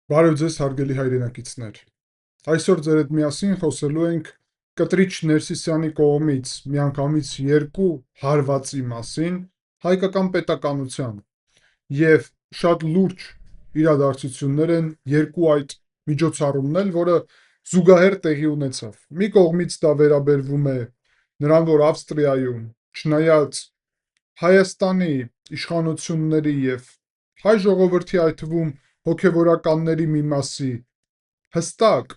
Բարև ձեզ հարգելի հայրենակիցներ։ Այսօր ձեր հետ միասին խոսելու ենք Կտրիչ Ներսիսյանի կողմից միանգամից երկու հարվածի մասին հայկական պետականության եւ շատ լուրջ իրադարձություններ են երկու այդ միջոցառումն էլ, որը զուգահեռ տեղի ունեցավ։ Մի կողմից դա վերաբերվում է նրան, որ Ավստրիայում, չնայած Հայաստանի իշխանությունների եւ հայ ժողովրդի այդ թվում հոգևորականների մի մասի հստակ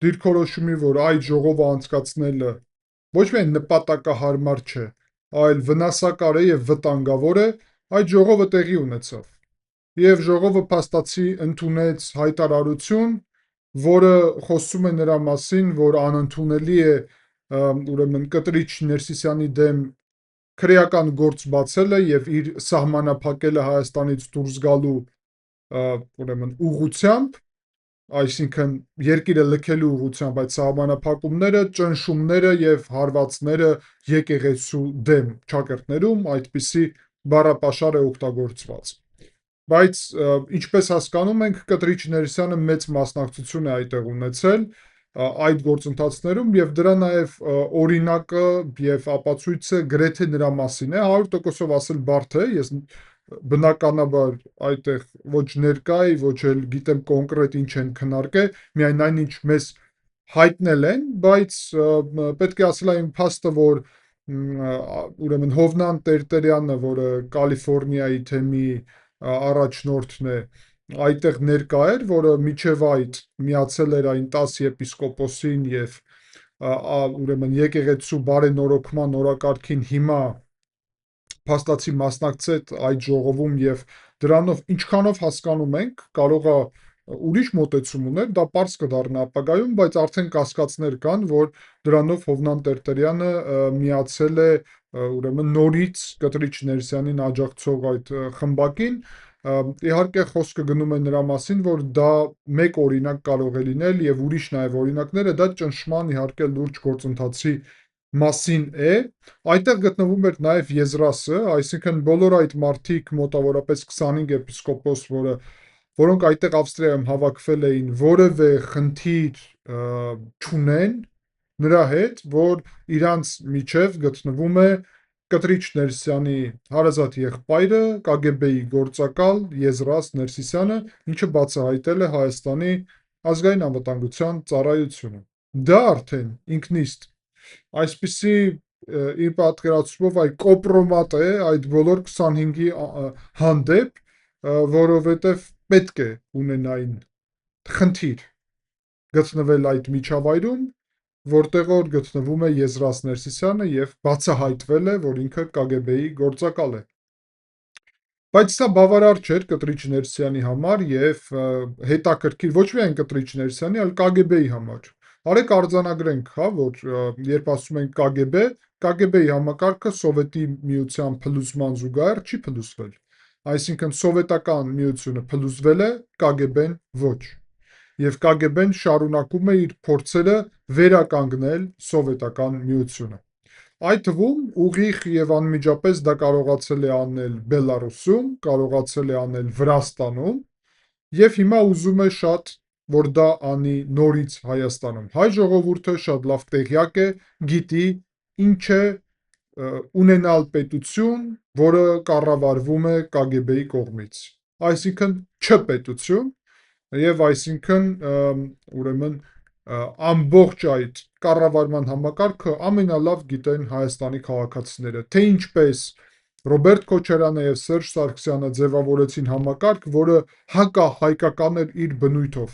դիրքորոշումի, որ այդ ժողովը անցկացնելը ոչ միայն նպատակահարմար չէ, այլ վնասակար է եւ վտանգավոր է, այդ ժողովը տեղի ունեցավ։ Եվ ժողովը փաստացի ընդունեց հայտարարություն, որը խոսում է նրա մասին, որ անընդունելի է ուրեմն Կտրիչ Ներսիսյանի դեմ քրեական գործ բացելը եւ իր սահմանափակելը Հայաստանից դուրս գալու ուրեմն ուղղությամբ, այսինքն երկիրը լքելու ուղղությամբ այդ սահմանափակումները, ճնշումները եւ հարվածները եկեղեցու դեմ ճակերտներում այդպիսի բառապաշար է օգտագործված։ Բայց ինչպես հասկանում ենք, Կտրիչ Ներսյանը մեծ մասնակցություն է այդտեղ ունեցել այդ գործընթացներում եւ դրա նաեւ օրինակը եւ ապացույցը գրեթե նրա մասին է 100%-ով ասել բարդ է, ես բնականաբար այդտեղ ոչ ներկա էի, ոչ էլ գիտեմ կոնկրետ ինչ են քննարկել, միայն այնինչ մեզ հայտնել են, բայց պետք է ասել այն փաստը, որ ուրեմն Հովնան Տերտերյանը, որը Կալիֆոռնիայի թեմի առաջնորդն է, այդտեղ ներկա էր, որը միջև այդ միացել էր այն 10 եպիսկոպոսին եւ ուրեմն եկեղեցու բարենորոգման օրակարգին հիմա փաստացի մասնակցեց այդ ժողովում եւ դրանով ինչքանով հասկանում ենք, կարող է ուրիշ մոտեցում ուներ, դա պարզ կդառնա ապագայում, բայց արդեն կասկածներ կան, որ դրանով Հովնան Տերտերյանը միացել է ուրեմն նորից Կտրիչ Ներսյանին աջակցող այդ խմբակին, իհարկե խոսքը գնում է նրա մասին, որ դա մեկ օրինակ կարող է լինել եւ ուրիշ նաեւ օրինակները, դա ճնշման իհարկե լուրջ գործընթացի մասին է, այդտեղ գտնվում էր նաև Եզրասը, այսինքն բոլոր այդ մարդիկ մոտավորապես 25 եպիսկոպոս, որոնք այդտեղ Ավստրիայում հավաքվել էին, որևէ խնդիր չունեն նրա հետ, որ իրանց միջև գտնվում է Կտրիչ Ներսյանի հարազատ եղբայրը, KGB-ի գործակալ Եզրաս Ներսիսյանը, ինչը բացահայտել է Հայաստանի ազգային անվտանգության ծառայությունը։ Դա արդեն ինքնիստ այսպիսի իր պատկերացումով այ կոպրոմատ է այդ բոլոր 25-ի հանդեպ, որովհետև պետք է ունենային խնդիր գտնվել այդ միջավայրում, որտեղ որ գտնվում է Եզրաս Ներսիսյանը եւ բացահայտվել է, որ ինքը KGB-ի գործակալ է։ Բայց սա բավարար չէր Կտրիչ Ներսյանի համար եւ հետաքրքիր ոչ միայն Կտրիչ Ներսյանի, այլ KGB-ի համար։ Արեք արձանագրենք, հա, որ երբ ասում ենք KGB, KGB-ի համակարգը Սովետի միության փլուզման զուգահեռ չի փլուզվել։ Այսինքն սովետական միությունը փլուզվել է, KGB-ն ոչ։ Եվ KGB-ն շարունակում է իր փորձերը վերականգնել սովետական միությունը։ Այդ թվում ուղիղ եւ անմիջապես դա կարողացել է անել Բելարուսում, կարողացել է անել Վրաստանում եւ հիմա ուզում է շատ որ դա անի նորից Հայաստանում։ Հայ ժողովուրդը շատ լավ տեղյակ է, գիտի ինչ է ունենալ պետություն, որը կառավարվում է KGB-ի կողմից։ Այսինքն չպետություն եւ այսինքն ուրեմն ամբողջ այդ կառավարման համակարգը ամենալավ գիտեն Հայաստանի քաղաքացիները, թե ինչպես Ռոբերտ Քոչարյանը եւ Սերժ Սարգսյանը ձևավորեցին համակարգ, որը հակահայկական էր իր բնույթով։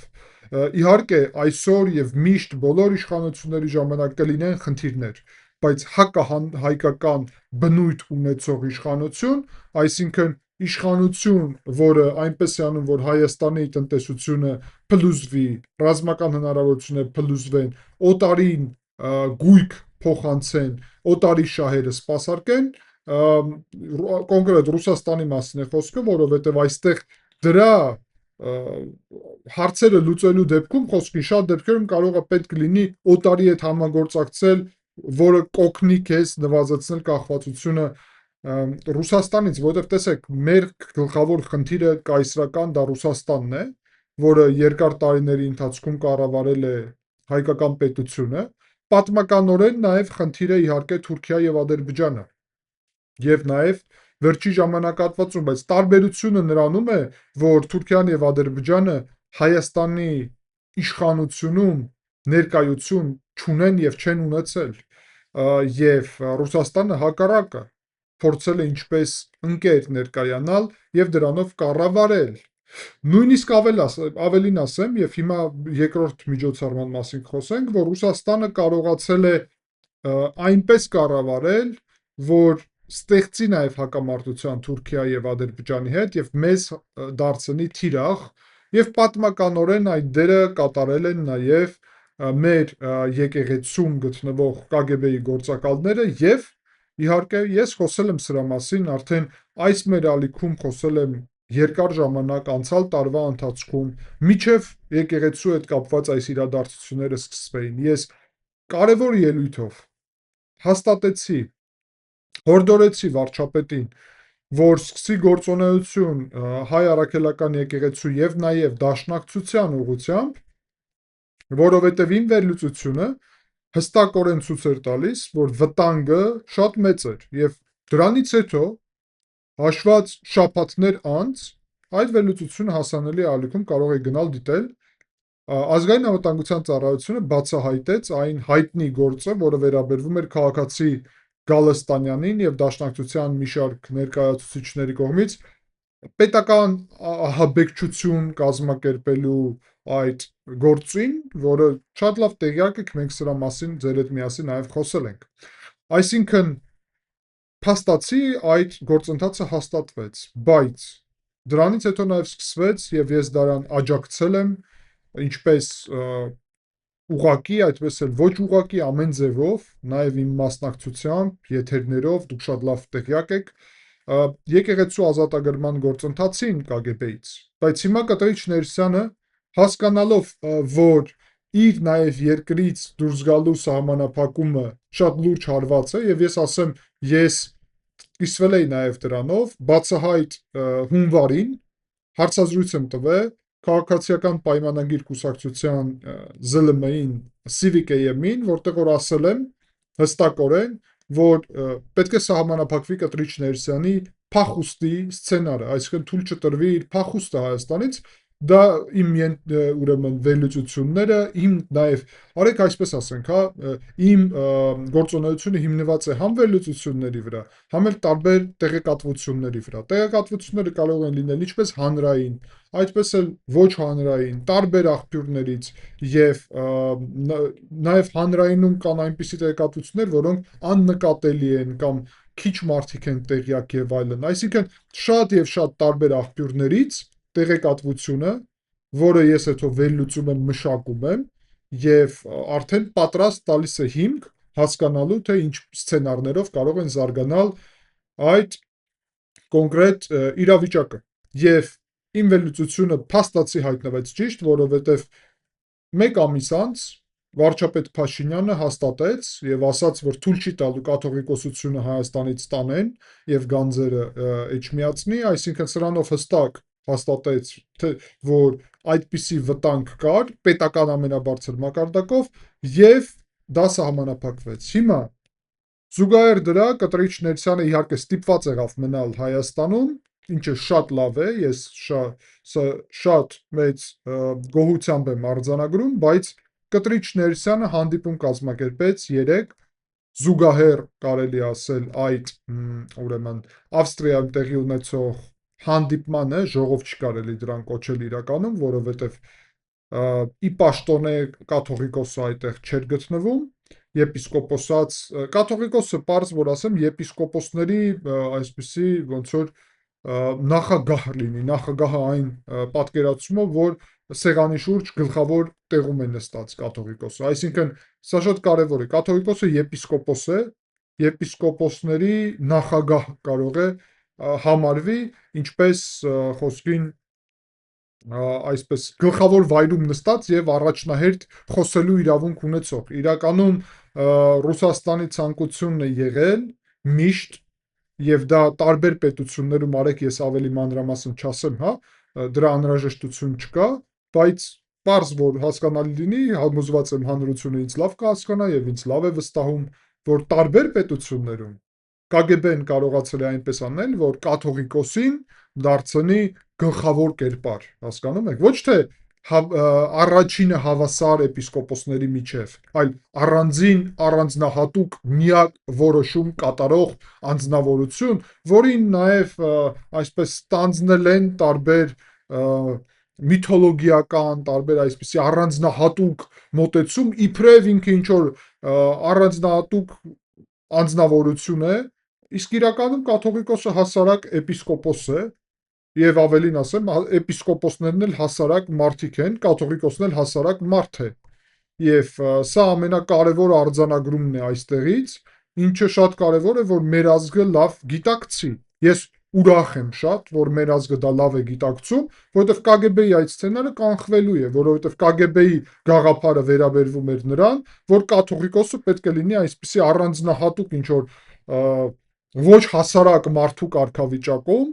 Իհարկե այսօր եւ միշտ բոլոր իշխանությունների ժամանակ կլինեն խնդիրներ, բայց հակահայկական բնույթ ունեցող իշխանություն, այսինքն իշխանություն, որը այնպես է անում, որ Հայաստանի տնտեսությունը փլուզվի, ռազմական հնարավորությունները փլուզվեն, օտարին գույք փոխանցեն, օտարի շահերը սպասարկեն, կոնկրետ Ռուսաստանի մասին է խոսքը, որովհետև այստեղ դրա հարցերը լուծելու դեպքում խոսքի շատ դեպքերում կարող է պետք լինի օտարի հետ համագործակցել, որը կօգնի քեզ նվազեցնել կախվածությունը Ռուսաստանից, որովհետև տեսեք, մեր գլխավոր խնդիրը կայսրական դա Ռուսաստանն է, որը երկար տարիների ընթացքում կառավարել է հայկական պետությունը, պատմականորեն նաև խնդիր է իհարկե Թուրքիա եւ Ադրբեջանը եւ նաև վերջի ժամանակահատվածում, բայց տարբերությունը նրանում է, որ Թուրքիան եւ Ադրբեջանը Հայաստանի իշխանությունում ներկայություն չունեն եւ չեն ունեցել, եւ Ռուսաստանը հակառակը փորձել է ինչպես ընկեր ներկայանալ եւ դրանով կառավարել։ Նույնիսկ ավելին ասեմ, եւ հիմա երկրորդ միջոցառման մասին խոսենք, որ Ռուսաստանը կարողացել է այնպես կառավարել, որ ստեղծի նաև հակամարտության Թուրքիա եւ Ադրբեջանի հետ եւ մեզ դարձնի թիրախ եւ պատմականորեն այդ դերը կատարել են նաև մեր եկեղեցում գտնվող KGB-ի գործակալները եւ իհարկե ես խոսել եմ սրա մասին արդեն այս մեր ալիքում խոսել եմ երկար ժամանակ անցյալ տարվա ընթացքում միջև եկեղեցու հետ կապված այս իրադարձությունները սկսվեին ես կարևոր ելույթով հաստատեցի հորդորեցի վարչապետին, որ սկսի գործունեություն հայ առաքելական եկեղեցու եւ նաեւ դաշնակցության ուղղությամբ, որովհետեւ իմ վերլուծությունը հստակորեն ցույց էր տալիս, որ վտանգը շատ մեծ էր եւ դրանից հետո հաշված շաբաթներ անց այդ վերլուծությունը հասանելի ալիքում կարող է գնալ դիտել Ազգային անվտանգության ծառայությունը բացահայտեց այն հայտնի գործը, որը վերաբերվում էր քաղաքացի Գալստանյանին եւ դաշնակցության մի շարք ներկայացուցիչների կողմից պետական ահաբեկչություն կազմակերպելու այդ գործին, որը շատ լավ տեղյակ եք, մենք սրա մասին ձեր հետ միասին նաև խոսել ենք։ Այսինքն փաստացի այդ գործընթացը հաստատվեց, բայց դրանից հետո նաև սկսվեց եւ ես դրան աջակցել եմ ինչպես ուղակի, այդպես էլ ոչ ուղակի ամեն ձևով, նաև իմ մասնակցությամբ, եթերներով, դուք շատ լավ տեղյակ եք, եկեղեցու ազատագրման գործընթացին KGB-ից, բայց հիմա Կտրիչ Ներսյանը հասկանալով, որ իր նաև երկրից դուրս գալու սահմանափակումը շատ լուրջ հարված է, եւ ես ասեմ, ես կիսվել էի նաև դրանով, բացահայտ հունվարին հարցազրույց եմ տվել քաղաքացիական պայմանագիր կուսակցության ԶԼՄ-ին Civic AM-ին, որտեղ որ ասել եմ հստակորեն, որ պետք է սահմանափակվի Կտրիչ Ներսյանի փախուստի սցենարը, այսինքն թույլ չտրվի իր փախուստը Հայաստանից, դա իմ ուրեմն վերլուծությունները, իմ նաև արեք այսպես ասենք, հա, իմ գործունեությունը հիմնված է համ վերլուծությունների վրա, համ էլ տարբեր տեղեկատվությունների վրա։ Տեղեկատվությունները կարող են լինել ինչպես հանրային, այդպես էլ ոչ հանրային, տարբեր աղբյուրներից եւ նաեւ հանրայինում կան այնպիսի տեղեկատվություններ, որոնք աննկատելի են կամ քիչ մարդիկ են տեղյակ եւ այլն։ Այսինքն շատ եւ շատ տարբեր աղբյուրներից տեղեկատվությունը, որը ես հետո վերլուծում եմ, մշակում եմ եւ արդեն պատրաստ տալիս է հիմք հասկանալու թե ինչ սցենարներով կարող են զարգանալ այդ կոնկրետ իրավիճակը։ Եվ իմ վերլուծությունը փաստացի հայտնվեց ճիշտ, որովհետեւ մեկ ամիս անց վարչապետ Փաշինյանը հաստատեց եւ ասաց, որ թույլ չի տալու կաթողիկոսությունը Հայաստանից տանեն եւ գանձերը էջմիածնի, այսինքն սրանով հստակ հաստատեց, որ այդպիսի վտանգ կար պետական ամենաբարձր մակարդակով եւ դա սահմանափակվեց։ Հիմա զուգահեռ դրա Կտրիչ Ներսյանը իհարկե ստիպված եղավ մնալ Հայաստանում, ինչը շատ լավ է, ես շատ մեծ գոհությամբ եմ արձանագրում, բայց Կտրիչ Ներսյանը հանդիպում կազմակերպեց 3 զուգահեռ կարելի ասել այդ ուրեմն Ավստրիայում տեղի ունեցող հանդիպմանը, ժողով չկարելի դրան կոչել իրականում, որովհետև ի պաշտոնե կաթողիկոսը այդտեղ չէր գտնվում, եպիսկոպոսած կաթողիկոսը պարզ որ ասեմ եպիսկոպոսների այսպիսի ոնց որ նախագահ լինի, նախագահը այն պատկերացումով, որ սեղանի շուրջ գլխավոր տեղում է նստած կաթողիկոսը, այսինքն սա շատ կարևոր է, կաթողիկոսը եպիսկոպոս է, եպիսկոպոսների նախագահ կարող է համարվի, ինչպես խոսքին այսպես գլխավոր վայրում նստած եւ առաջնահերթ խոսելու իրավունք ունեցող։ Իրականում Ռուսաստանի ցանկությունն է եղել միշտ եւ դա տարբեր պետություններում արեք ես ավելի մանրամասն չասեմ, հա, դրա անհրաժեշտություն չկա, բայց պարզ որ հասկանալի լինի, համոզված եմ հանրությունը ինձ լավ կհասկանա եւ ինձ լավ է վստահում, որ տարբեր պետություններում KGB-ն կարողացել է այնպես անել, որ կաթողիկոսին դարձնի գլխավոր կերպար, հասկանում եք, ոչ թե առաջինը հավասար էպիսկոպոսների միջև, այլ առանձնահատուկ միակ որոշում կատարող անձնավորություն, որին նաև այսպես ստանձնել են տարբեր միթոլոգիական, տարբեր այսպիսի առանձնահատուկ մոտեցում, իբրև ինքը ինչ որ առանձնահատուկ անձնավորություն է, իսկ իրականում կաթողիկոսը հասարակ էպիսկոպոս է, եւ ավելին ասեմ, էպիսկոպոսներն էլ հասարակ մարդիկ են, կաթողիկոսն էլ հասարակ մարդ է։ Եվ սա ամենակարևոր արձանագրումն է այստեղից, ինչը շատ կարևոր է, որ մեր ազգը լավ գիտակցի։ Ես ուրախ եմ շատ, որ մեր ազգը դա լավ է գիտակցում, որովհետև KGB-ի այդ սցենարը կանխվելու է, որովհետև KGB-ի գաղափարը վերաբերվում էր նրան, որ կաթողիկոսը պետք է լինի այսպիսի առանձնահատուկ ինչ որ ոչ հասարակ մարդու կարգավիճակում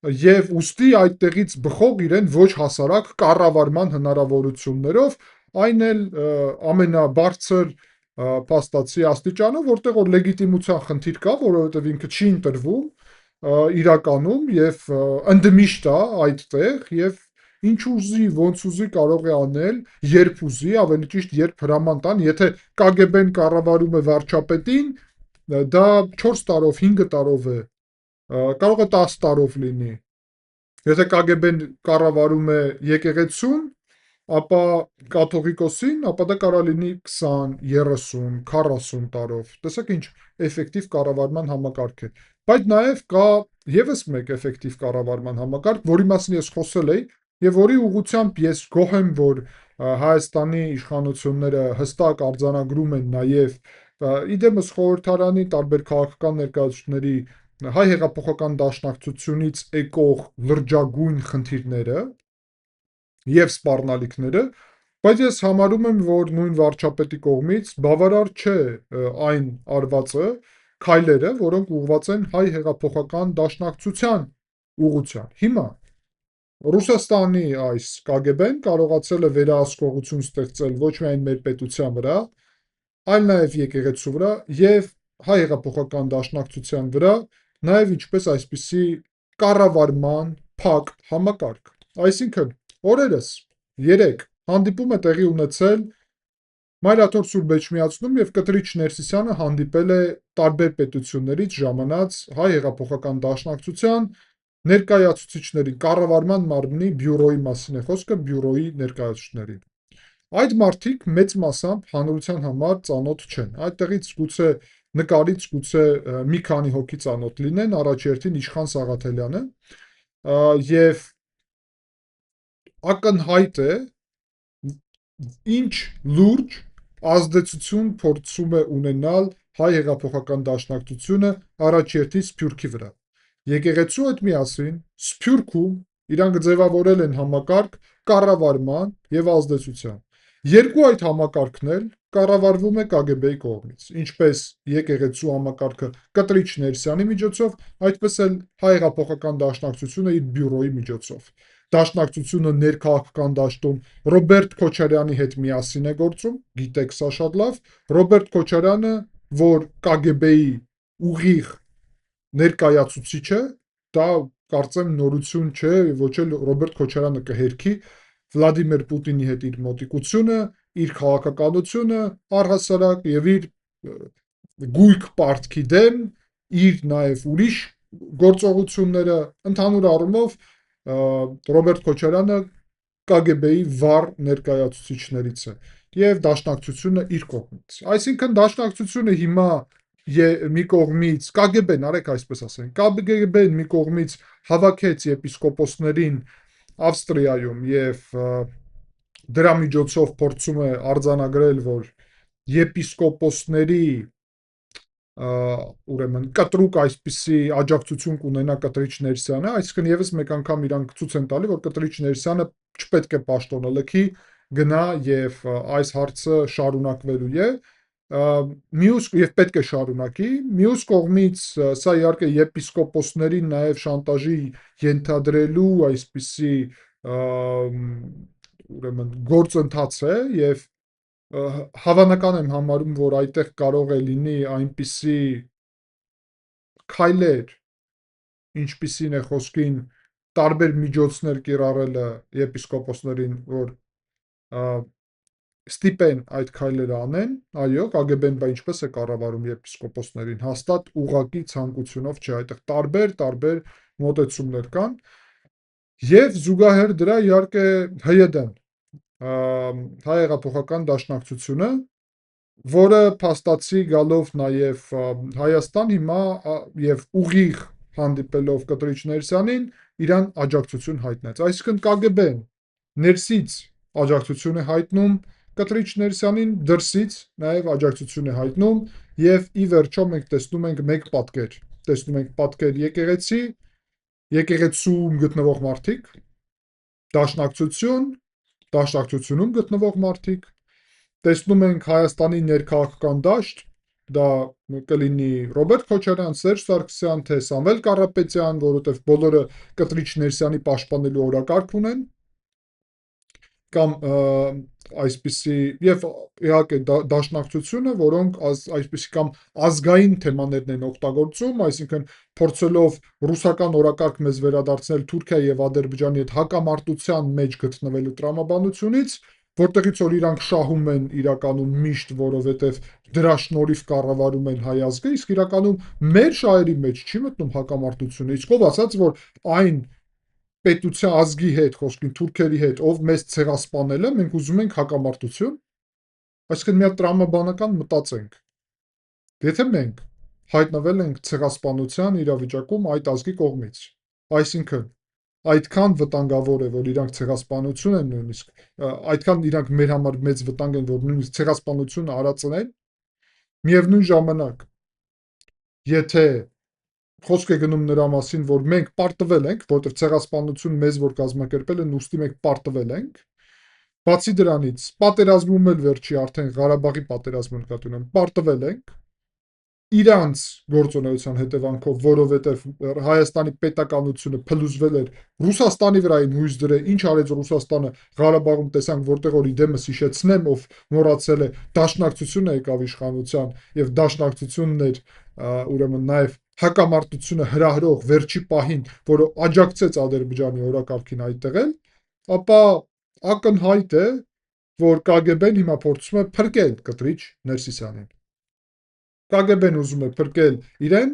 եւ ուստի այդտեղից բխող իրեն ոչ հասարակ կառավարման հնարավորություններով, այն էլ ամենաբարձր փաստացի աստիճանով, որտեղ որ լեգիտիմության խնդիր կա, որովհետեւ ինքը չի ընտրվում իրականում եւ ընդմիշտ է այդտեղ եւ ինչ ուզի, ոնց ուզի կարող է անել, երբ ուզի, ավելի ճիշտ երբ հրաման տան, եթե KGB-ն կառավարում է վարչապետին, դա 4 տարով, 5 տարով է, կարող է 10 տարով լինի։ Եթե KGB-ն կառավարում է եկեղեցուն, ապա կաթողիկոսին, ապա դա կարող լինի 20, 30, 40 տարով։ Տեսեք ինչ էֆեկտիվ կառավարման համակարգ է։ Բայց նաև կա եւս մեկ էֆեկտիվ կառավարման համակարգ, որի մասին ես խոսել էի, եւ որի ուղղությամբ ես գոհ եմ, որ Հայաստանի իշխանությունները հստակ արձանագրում են նաև իդեմս խորհրդարանի տարբեր քաղաքական ներկայացուցիչների հայ հեղափոխական դաշնակցությունից եկող լրջագույն խնդիրները եւ սպառնալիքները, բայց ես համարում եմ, որ նույն վարչապետի կողմից բավարար չէ այն արվածը, քայլերը, որոնք ուղղված են հայ հեղափոխական դաշնակցության ուղղությամբ։ Հիմա Ռուսաստանի այս KGB-ն կարողացել է վերահսկողություն ստեղծել ոչ միայն մեր պետության վրա, այլ նաև եկեղեցու վրա եւ հայ հեղափոխական դաշնակցության վրա, նաև ինչպես այսպիսի կառավարման փակ համակարգ։ Այսինքն օրերս 3 հանդիպում է տեղի ունեցել Մայրաթոր Սուրբ Էջմիածնում եւ Կտրիչ Ներսիսյանը հանդիպել է տարբեր պետություններից ժամանած հայ հեղափոխական դաշնակցության ներկայացուցիչների կառավարման մարմնի բյուրոյի մասին է խոսքը, բյուրոյի ներկայացուցիչների։ Այդ մարդիկ մեծ մասամբ հանրության համար ծանոթ չեն։ Այդտեղից գուցե նկարից գուցե մի քանի հոգի ծանոթ լինեն, առաջերտին Իշխան Սաղաթելյանը, եւ ակնհայտ է ինչ լուրջ ազդեցություն փորձում է ունենալ հայ հեղափոխական դաշնակցությունը առաջերտի Սփյուռքի վրա։ Եկեղեցու հետ միասին Սփյուռքում իրանք ձևավորել են համակարգ կառավարման եւ ազդեցության։ Երկու այդ համակարգն էլ կառավարվում է KGB-ի կողմից, ինչպես եկեղեցու համակարգը Կտրիչ Ներսյանի միջոցով, այդպես էլ հայ հեղափոխական դաշնակցությունը իր բյուրոյի միջոցով։ Դաշնակցությունը ներքաղաքական դաշտում Ռոբերտ Քոչարյանի հետ միասին է գործում, գիտեք սա շատ լավ, Ռոբերտ Քոչարյանը, որ KGB-ի ուղիղ ներկայացուցիչ է, դա կարծեմ նորություն չէ, ոչ էլ Ռոբերտ Քոչարյանը կհերքի Վլադիմիր Պուտինի հետ իր մոտիկությունը, իր քաղաքականությունը, առհասարակ եւ իր գույք պարտքի դեմ, իր նաեւ ուրիշ գործողությունները, ընդհանուր առումով Ռոբերտ Քոչարյանը KGB-ի վառ ներկայացուցիչներից է եւ դաշնակցությունը իր կողմից։ Այսինքն դաշնակցությունը հիմա մի կողմից KGB-ն, արեք այսպես ասենք, KGB-ն մի կողմից հավաքեց եպիսկոպոսներին Ավստրիայում եւ դրա միջոցով փորձում է արձանագրել, որ եպիսկոպոսների ուրեմն կտրուկ այսպիսի աջակցություն կունենա Կտրիչ Ներսյանը, այսինքն եւս մեկ անգամ իրանք ցույց են տալի, որ Կտրիչ Ներսյանը չպետք է պաշտոնը լքի, գնա եւ այս հարցը շարունակվելու է, մյուս եւ պետք է շարունակի, մյուս կողմից սա իհարկե եպիսկոպոսներին նաեւ շանտաժի ենթադրելու այսպիսի ուրեմն գործընթաց է եւ հավանական եմ համարում, որ այդտեղ կարող է լինի այնպիսի քայլեր, ինչպիսին է խոսքին տարբեր միջոցներ կիրառելը եպիսկոպոսներին, որ ստիպեն այդ քայլերը անեն, այո, KGB-ն բա ինչպես է կառավարում եպիսկոպոսներին, հաստատ ուղղակի ցանկությունով չէ, այդտեղ տարբեր մոտեցումներ կան, եւ զուգահեռ դրա իհարկե ՀՅԴ-ն, Հայ հեղափոխական դաշնակցությունը, որը փաստացի գալով նաեւ Հայաստան հիմա եւ ուղիղ հանդիպելով Կտրիչ Ներսյանին, իրան աջակցություն հայտնեց, այսինքն KGB-ն ներսից աջակցություն է հայտնում Կտրիչ Ներսյանին, դրսից նաև աջակցություն է հայտնում եւ ի վերջո մենք տեսնում ենք մեկ պատկեր, եկեղեցի, եկեղեցում գտնվող մարդիկ, դաշնակցությունում գտնվող մարդիկ, տեսնում ենք Հայաստանի ներքաղաքական դաշտ, դա կլինի Ռոբերտ Քոչարյան, Սերժ Սարգսյան, թե Սամվել Կարապետյան, որովհետեւ բոլորը Կտրիչ Ներսյանի պաշտպանելու օրակարգ ունեն, կամ այսպիսի եւ իհարկե դաշնակցությունը, որոնք այսպիսի կամ ազգային թեմաներն են օգտագործում, այսինքն փորձելով ռուսական օրակարգ մեզ վերադարձնել Թուրքիայի եւ Ադրբեջանի հետ հակամարտության մեջ գտնվելու տրամաբանությունից, որտեղից որ իրանք շահում են իրականում միշտ, որովհետեւ դրա շնորհիվ կառավարում են հայ ազգը, իսկ իրականում մեր շահերի մեջ չի մտնում հակամարտությունը, իսկ ով ասաց, որ այն պետության ազգի հետ, խոսքին թուրքերի հետ, ով մեզ ցեղասպանել է, մենք ուզում ենք հակամարտություն, այսինքն մի հատ տրամաբանական մտածենք, եթե մենք հայտնվել ենք ցեղասպանության իրավիճակում այդ ազգի կողմից, այսինքն այդքան վտանգավոր է, որ իրանք ցեղասպանություն են նույնիսկ, այդքան իրանք մեր համար մեծ վտանգ են, որ նույնիսկ ցեղասպանությունը արածեն, միևնույն ժամանակ, եթե խոսք է գնում նրա մասին, որ մենք պարտվել ենք, որտեղ ցեղասպանություն մեզ որ կազմակերպել են, ուստի մենք պարտվել ենք, բացի դրանից, պատերազմում էլ վերջի արդեն Ղարաբաղի պատերազմը նկատի ունեմ, պարտվել ենք, իրանց գործունեության հետևանքով, որովհետև Հայաստանի պետականությունը փլուզվել էր Ռուսաստանի վրա են հույս դրել, ինչ արեց Ռուսաստանը Ղարաբաղում տեսանք, որտեղ որ իդեմս հիշեցնեմ, ով մոռացել է, դաշնակցությունը եկավ իշխանության եւ դաշնակցությունն էր ուրեմն նաեւ հակամարտությունը հրահրող վերջի պահին, որը աջակցեց Ադրբեջանի օրակարգին այդտեղ էլ, ապա ակնհայտ է, որ KGB-ն հիմա փորձում է փրկել Կտրիչ Ներսիսյանին։ KGB-ն ուզում է փրկել իրեն,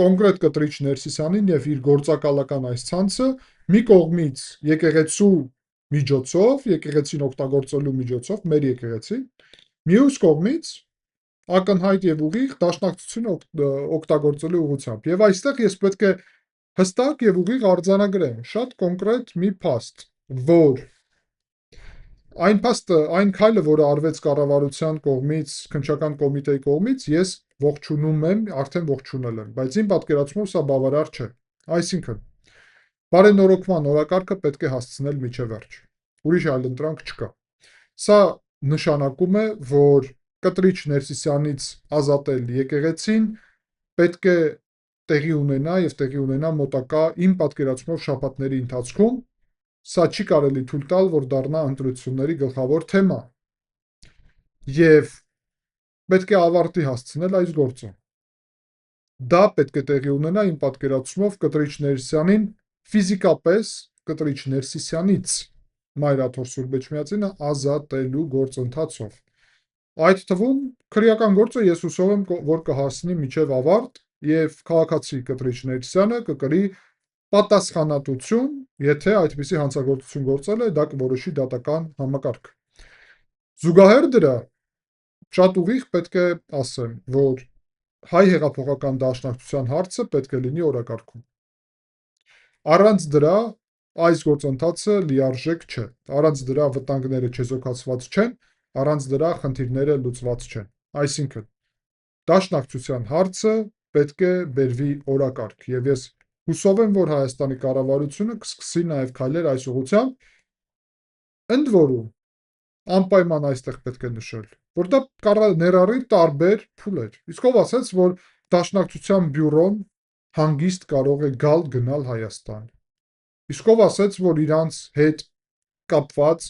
կոնկրետ Կտրիչ Ներսիսյանին եւ իր գործակալական այս ցանցը մի կողմից եկեղեցու միջոցով, եկեղեցին օգտագործելու միջոցով, մեր եկեղեցին, մյուս կողմից ակնհայտ եւ ուղիղ դաշնակցությունը օգտագործելու ուղղությամբ։ Եվ այստեղ ես պետք է հստակ եւ ուղիղ արձանագրեմ շատ կոնկրետ մի փաստ, որ այն քայլը, որը արվեց կառավարության կողմից, քննչական կոմիտեի կողմից, ես ողջունում եմ, արդեն ողջունել եմ, բայց իմ պատկերացումով սա բավարար չէ։ Այսինքն, բարենորոգման օրակարգը պետք է հասցնել միջև վերջ։ Ուրիշ այլընտրանք չկա։ Սա նշանակում է, որ Կտրիչ Ներսիսյանից ազատել եկեղեցին պետք է տեղի ունենա եւ տեղի ունենա մոտակա իմ պատկերացումով շաբաթների ընթացքում, սա չի կարելի թույլ տալ, որ դառնա ընտրությունների գլխավոր թեմա։ Եվ պետք է ավարտի հասցնել այս գործը։ Դա պետք է տեղի ունենա իմ պատկերացումով Կտրիչ Ներսյանին ֆիզիկապես Կտրիչ Ներսիսյանից Մայրաթոր Սուրբ Էջմիածինը ազատելու գործընթացով։ Այդ թվում քրեական գործը ես հուսով եմ, որ կհասնի միջև ավարտ եւ քաղաքացի Կտրիչ Ներսյանը կկրի պատասխանատվություն, եթե այդպիսի հանցագործություն գործել է, դա կորոշի դատական համակարգ։ Զուգահեռ դրա շատ ուղիղ պետք է ասեմ, որ հայ հեղափոխական դաշնակցության հարցը պետք է լինի օրակարգում։ Առանց դրա այս գործընթացը լիարժեք չէ, առանց դրա վտանգները չեզոքացված չեն, առանց դրա խնդիրները լուծված չեն։ Այսինքն, դաշնակցության հարցը պետք է բերվի օրակարգ եւ ես հուսով եմ, որ Հայաստանի կառավարությունը կսկսի նաեւ քայլեր այս ուղղությամբ, ընդ որում անպայման այստեղ պետք է նշել, որ դա ներառի տարբեր փուլեր։ Իսկ ով ասաց, որ դաշնակցության բյուրոն հանգիստ կարող է գալ-գնալ Հայաստան։ Իսկ ով ասաց, որ իրանց հետ կապված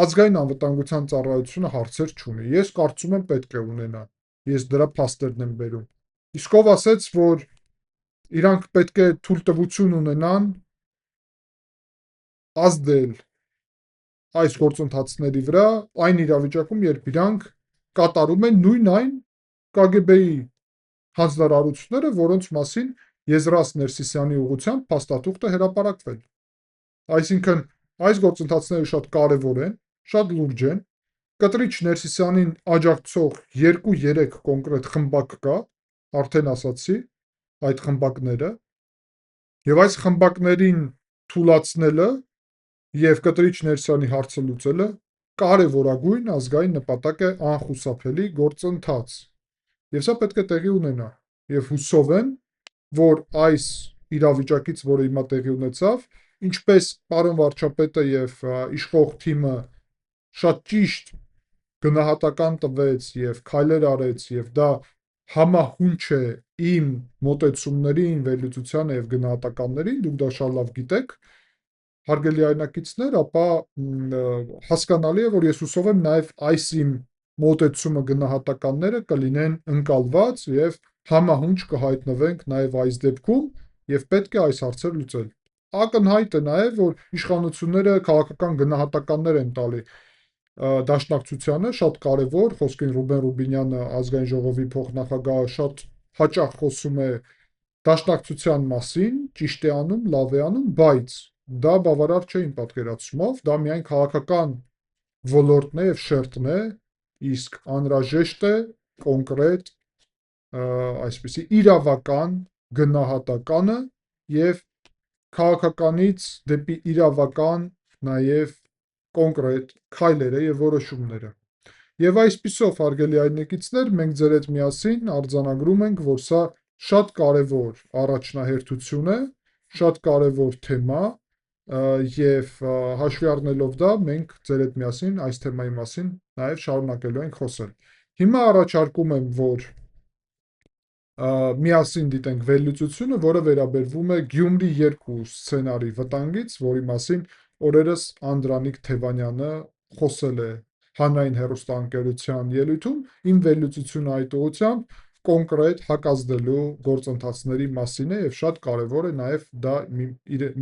ազգային անվտանգության ծառայությունը հարցեր չունի։ Ես կարծում եմ պետք է ունենա։ Ես դրա փաստերն եմ բերում։ Իսկ ով ասեց, որ իրանք պետք է թույլտվություն ունենան ազդել այս գործընթացների վրա այն իրավիճակում, երբ իրանք կատարում են նույն այն KGB-ի հանձնարարությունները, որոնց մասին Եզրաս Ներսիսյանի ուղղությամբ փաստաթուղթ է հրապարակվել։ Այսինքն այս գործընթացները շատ կարևոր են, շատ լուրջ են։ Կտրիչ Ներսիսյանին աջակցող 2-3 կոնկրետ խմբակ կա, արդեն ասացի, այդ խմբակները, եւ այս խմբակներին թուլացնելը եւ Կտրիչ Ներսիսյանի հարցը լուծելը կարևորագույն ազգային նպատակ է, անխուսափելի գործընթաց։ Եվ սա պետք է տեղի ունենա։ Եվ հուսով եմ, որ այս իրավիճակից, որը հիմա տեղի ունեցավ, ինչպես պարոն վարչապետը եւ իշխող թիմը շատ ճիշտ գնահատական տվեց եւ քայլեր արեց եւ դա համահունչ է իմ մոտեցումներին, վերլուծությանը եւ գնահատականներին, դուք դա շատ լավ գիտեք, հարգելի հայրենակիցներ, ապա հասկանալի է, որ ես հուսով եմ նաեւ այս իմ մոտեցումը, գնահատականները կլինեն ընկալված եւ համահունչ կհայտնվենք նաեւ այս դեպքում եւ պետք է այս հարցերը լուծել։ Ակնհայտ է նաեւ, որ իշխանությունները քաղաքական գնահատականներ են տալի Դաշնակցությանը, շատ կարևոր, խոսքին Ռուբեն Ռուբինյանը, ազգային ժողովի փոխնախագահը, շատ հաճախ խոսում է Դաշնակցության մասին, ճիշտ է անում, լավ է անում, բայց դա բավարար չէ իմ պատկերացումով, դա միայն քաղաքական ոլորտն է եւ շերտն է, իսկ անհրաժեշտ է կոնկրետ այսպիսի իրավական գնահատականը եւ քաղաքականից դեպի իրավական նաեւ կոնկրետ քայլերը եւ որոշումները։ Եվ այսպիսով, հարգելի հայրենակիցներ, մենք ձեր հետ միասին արձանագրում ենք, որ սա շատ կարևոր առաջնահերթություն է, շատ կարևոր թեմա եւ հաշվի առնելով դա, մենք ձեր հետ միասին այս թեմայի մասին նաեւ շարունակելու ենք խոսել։ Հիմա առաջարկում եմ, որ միասին դիտենք վերլուծությունը, որը վերաբերվում է Գյումրի 2 սցենարի վտանգից, որի մասին օրերս Անդրանիկ Թևանյանը խոսել է հանրային հեռուստաընկերության ելույթում, իմ վերլուծությունը այդ ուղղությամբ կոնկրետ հակազդելու գործընթացների մասին է եւ շատ կարեւոր է նաեւ դա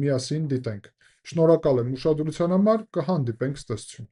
միասին դիտենք։ Շնորհակալ եմ ուշադրության համար, կհանդիպենք, ցտեսություն։